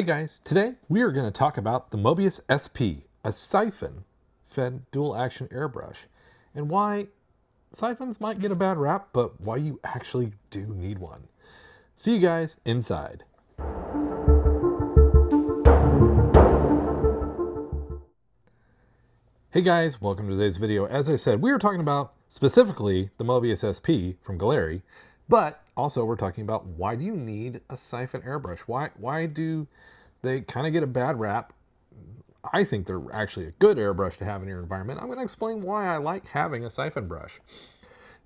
Hey guys, today we are going to talk about the Mobius SP, a siphon fed dual action airbrush, and why siphons might get a bad rap, but why you actually do need one. See you guys inside. Hey guys, welcome to today's video. As I said, we are talking about specifically the Mobius SP from Gaahleri, but also we're talking about why do you need a siphon airbrush? Why do they kind of get a bad rap? I think they're actually a good airbrush to have in your environment. I'm going to explain why I like having a siphon brush.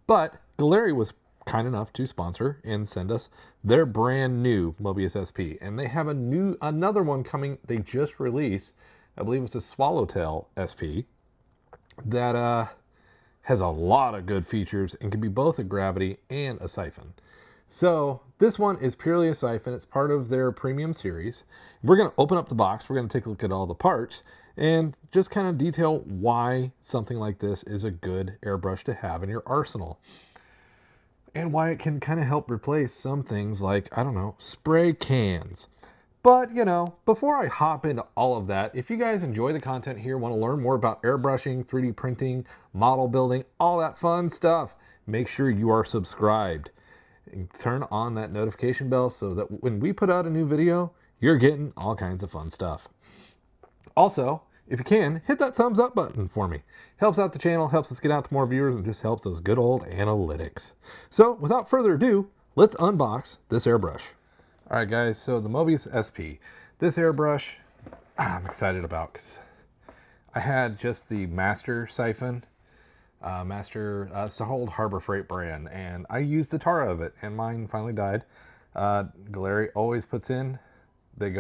But Gaahleri was kind enough to sponsor and send us their brand new Mobius SP. And they have another one coming. They just released, I believe it's a Swallowtail SP that has a lot of good features and can be both a gravity and a siphon. So this one is purely a siphon. It's part of their Premium Series. We're going to open up the box. We're going to take a look at all the parts and just kind of detail why something like this is a good airbrush to have in your arsenal. And why it can kind of help replace some things like, I don't know, spray cans. But, you know, before I hop into all of that, if you guys enjoy the content here, want to learn more about airbrushing, 3D printing, model building, all that fun stuff, make sure you are subscribed. And turn on that notification bell so that when we put out a new video, you're getting all kinds of fun stuff. Also, if you can, hit that thumbs up button for me. Helps out the channel, helps us get out to more viewers, and just helps those good old analytics. So without further ado, let's unbox this airbrush. All right, guys, so the Mobius SP. This airbrush, I'm excited about because I had just the Master Siphon. It's an old Harbor Freight brand, and I used the tar of it, and mine finally died. Gaahleri always puts in, they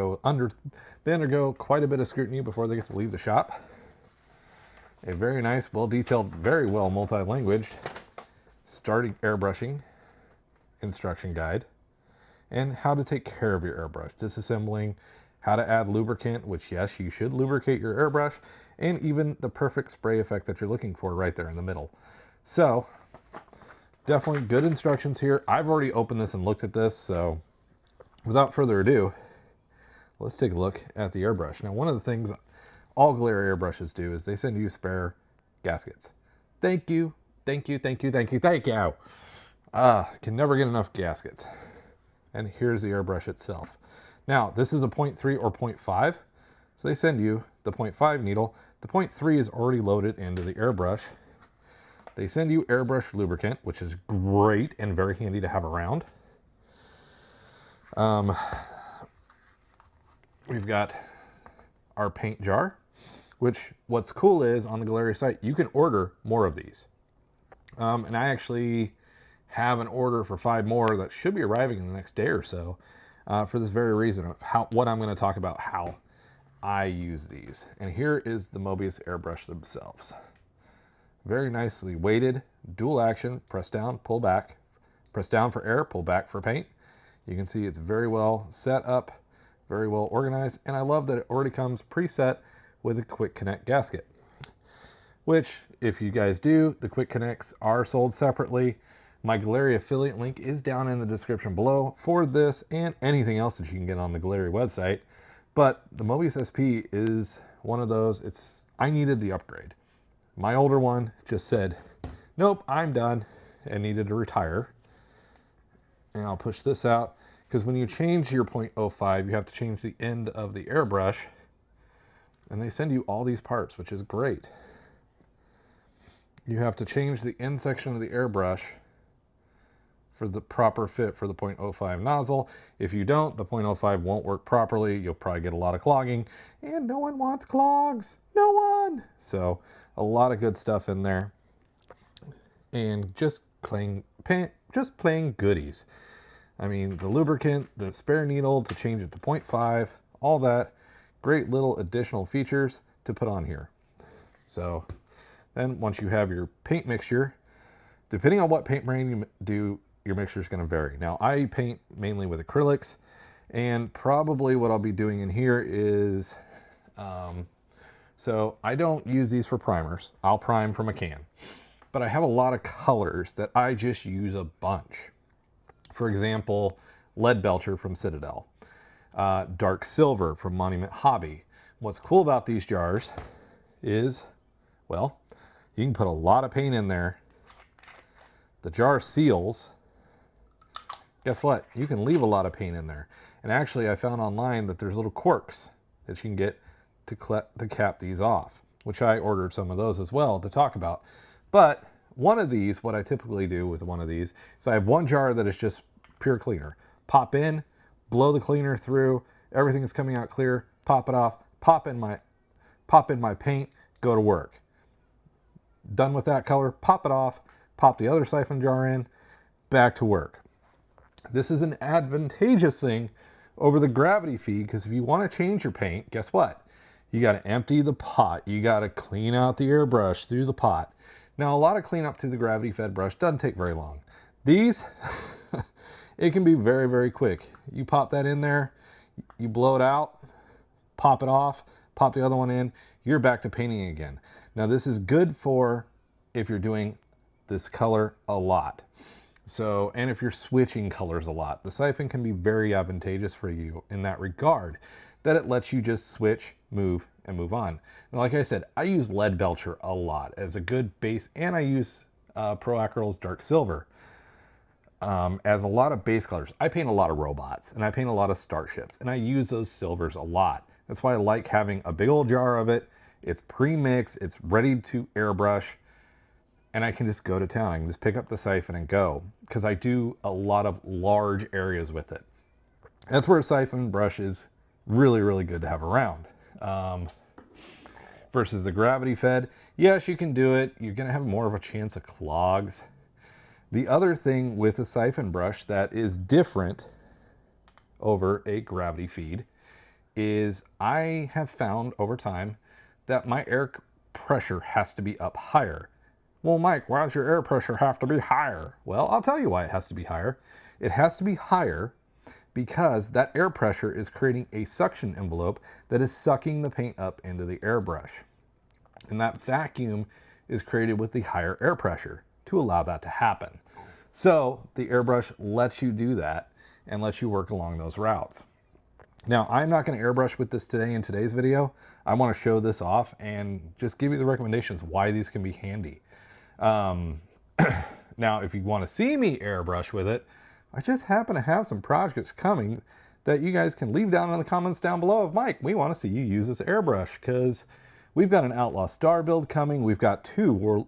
undergo quite a bit of scrutiny before they get to leave the shop. A very nice, well-detailed, very well multi-languaged starting airbrushing instruction guide, and how to take care of your airbrush, disassembling, how to add lubricant, which yes, you should lubricate your airbrush, and even the perfect spray effect that you're looking for right there in the middle. So definitely good instructions here. I've already opened this and looked at this, so without further ado, let's take a look at the airbrush. Now, one of the things all Gaahleri airbrushes do is they send you spare gaskets. Thank you, thank you, thank you, thank you, thank you. Can never get enough gaskets. And here's the airbrush itself. Now, this is a 0.3 or 0.5, so they send you the 0.5 needle. The 0.3 is already loaded into the airbrush. They send you airbrush lubricant, which is great and very handy to have around. We've got our paint jar, which what's cool is on the Gaahleri site, you can order more of these. And I actually have an order for 5 more that should be arriving in the next day or so for this very reason of what I'm going to talk about, how I use these. And here is the Mobius airbrush themselves. Very nicely weighted, dual action, press down, pull back, press down for air, pull back for paint. You can see it's very well set up, very well organized, and I love that it already comes preset with a quick connect gasket, which if you guys do, the quick connects are sold separately. My Gaahleri affiliate link is down in the description below for this and anything else that you can get on the Gaahleri website. But the Mobius SP is one of those, I needed the upgrade. My older one just said, nope, I'm done, and needed to retire. And I'll push this out, because when you change your 0.05, you have to change the end of the airbrush, and they send you all these parts, which is great. You have to change the end section of the airbrush for the proper fit for the 0.05 nozzle. If you don't, the 0.05 won't work properly. You'll probably get a lot of clogging, and no one wants clogs. No one. So a lot of good stuff in there, and just plain goodies. I mean, the lubricant, the spare needle to change it to 0.5, all that. Great little additional features to put on here. So then once you have your paint mixture, depending on what paint brand you do, your mixture is going to vary. Now, I paint mainly with acrylics, and probably what I'll be doing in here is, so I don't use these for primers. I'll prime from a can, but I have a lot of colors that I just use a bunch. For example, Lead Belcher from Citadel. dark silver from Monument Hobby. What's cool about these jars is, well, you can put a lot of paint in there. The jar seals. Guess what? You can leave a lot of paint in there. And actually, I found online that there's little corks that you can get to cap these off, which I ordered some of those as well to talk about. But one of these, what I typically do with one of these, is I have one jar that is just pure cleaner. Pop in, blow the cleaner through, everything is coming out clear, pop it off, pop in my paint, go to work. Done with that color, pop it off, pop the other siphon jar in, back to work. This is an advantageous thing over the gravity feed, because if you want to change your paint, guess what? You got to empty the pot. You got to clean out the airbrush through the pot. Now, a lot of cleanup through the gravity fed brush doesn't take very long. These, it can be very, very quick. You pop that in there, you blow it out, pop it off, pop the other one in, you're back to painting again. Now, this is good for if you're doing this color a lot. So, and if you're switching colors a lot, the Siphon can be very advantageous for you in that regard, that it lets you just switch, move, and move on. And like I said, I use Lead Belcher a lot as a good base, and I use Pro Acryl's Dark Silver as a lot of base colors. I paint a lot of robots, and I paint a lot of starships, and I use those silvers a lot. That's why I like having a big old jar of it. It's pre-mixed, it's ready to airbrush, and I can just go to town. I can just pick up the Siphon and go, because I do a lot of large areas with it. That's where a Siphon brush is really, really good to have around. Versus the gravity fed, yes, you can do it. You're gonna have more of a chance of clogs. The other thing with a Siphon brush that is different over a gravity feed is I have found over time that my air pressure has to be up higher. Well, Mike, why does your air pressure have to be higher? Well, I'll tell you why it has to be higher. It has to be higher because that air pressure is creating a suction envelope that is sucking the paint up into the airbrush. And that vacuum is created with the higher air pressure to allow that to happen. So the airbrush lets you do that and lets you work along those routes. Now, I'm not going to airbrush with this today in today's video. I want to show this off and just give you the recommendations why these can be handy. Now, if you want to see me airbrush with it, I just happen to have some projects coming that you guys can leave down in the comments down below of, Mike, we want to see you use this airbrush, because we've got an Outlaw Star build coming. We've got two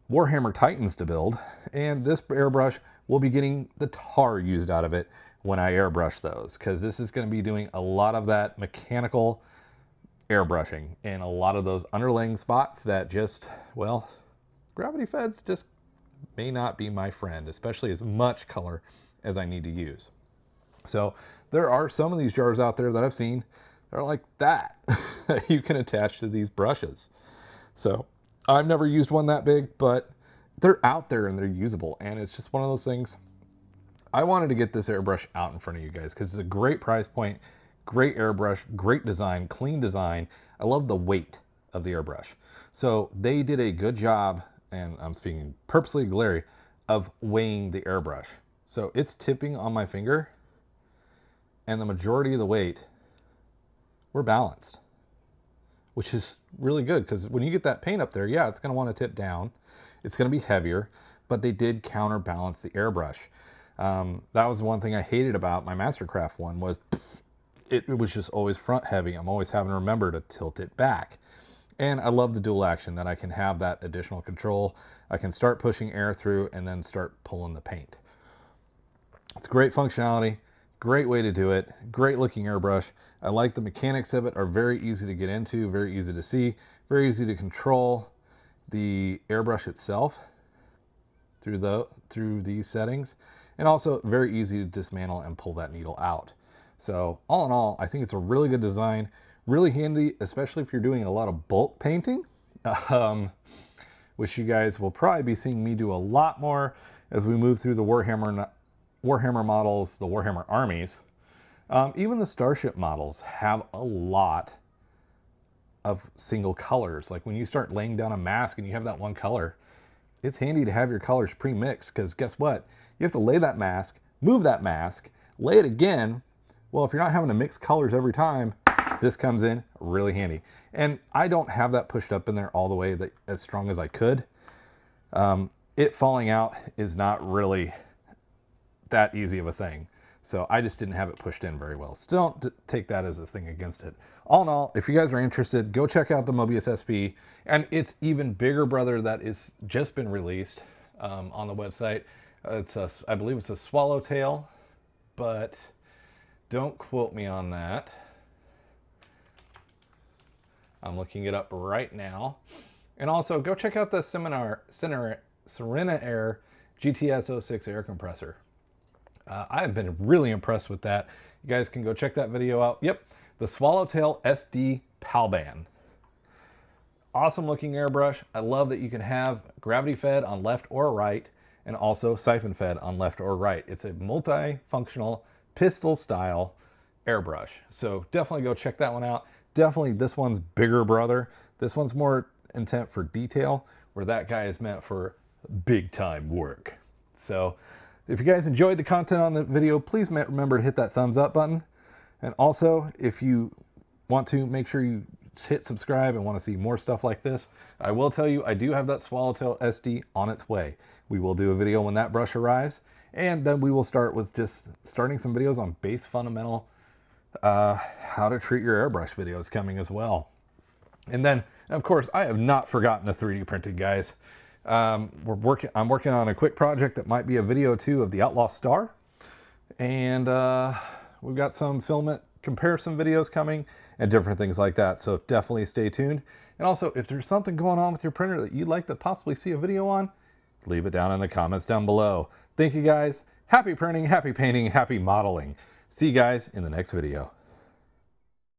Warhammer Titans to build, and this airbrush will be getting the tar used out of it when I airbrush those, because this is going to be doing a lot of that mechanical airbrushing and a lot of those underlaying spots that just, well, gravity feds just may not be my friend, especially as much color as I need to use. So there are some of these jars out there that I've seen that are like that you can attach to these brushes. So I've never used one that big, but they're out there and they're usable, and it's just one of those things. I wanted to get this airbrush out in front of you guys because it's a great price point, great airbrush, great design, clean design. I love the weight of the airbrush. So they did a good job, and I'm speaking purposely Gaahleri, of weighing the airbrush. So it's tipping on my finger, and the majority of the weight, we're balanced, which is really good, because when you get that paint up there, yeah, it's going to want to tip down. It's going to be heavier, but they did counterbalance the airbrush. That was one thing I hated about my Mastercraft one, was it was just always front heavy. I'm always having to remember to tilt it back. And I love the dual action, that I can have that additional control. I can start pushing air through and then start pulling the paint. It's great functionality, great way to do it, great looking airbrush. I like the mechanics of it, are very easy to get into, very easy to see, very easy to control the airbrush itself through these settings, and also very easy to dismantle and pull that needle out. So all in all, I think it's a really good design, really handy, especially if you're doing a lot of bulk painting, which you guys will probably be seeing me do a lot more as we move through the Warhammer models, the Warhammer armies. Even the Starship models have a lot of single colors. Like when you start laying down a mask and you have that one color, it's handy to have your colors pre-mixed, because guess what? You have to lay that mask, move that mask, lay it again, Well, if you're not having to mix colors every time, this comes in really handy. And I don't have that pushed up in there all the way as strong as I could. It falling out is not really that easy of a thing. So I just didn't have it pushed in very well. So don't take that as a thing against it. All in all, if you guys are interested, go check out the Mobius SP and its even bigger brother that is just been released on the website. I believe it's a swallowtail, but don't quote me on that. I'm looking it up right now. And also go check out the Serena Air GTS 06 air compressor. I have been really impressed with that. You guys can go check that video out. Yep, the Swallowtail SD Palban. Awesome looking airbrush. I love that you can have gravity fed on left or right and also siphon fed on left or right. It's a multifunctional pistol style airbrush. So definitely go check that one out. Definitely this one's bigger brother. This one's more intent for detail, where that guy is meant for big time work. So if you guys enjoyed the content on the video, please remember to hit that thumbs up button. And also, if you want to, make sure you hit subscribe and want to see more stuff like this. I will tell you, I do have that Swallowtail SD on its way. We will do a video when that brush arrives, and then we will start with just starting some videos on base fundamental how to treat your airbrush videos coming as well. And then, of course, I have not forgotten the 3D printing, guys. I'm working on a quick project that might be a video too of the Outlaw Star, and we've got some filament comparison videos coming and different things like that, so definitely stay tuned. And also, if there's something going on with your printer that you'd like to possibly see a video on, leave it down in the comments down below. Thank you guys. Happy printing, happy painting, happy modeling. See you guys in the next video.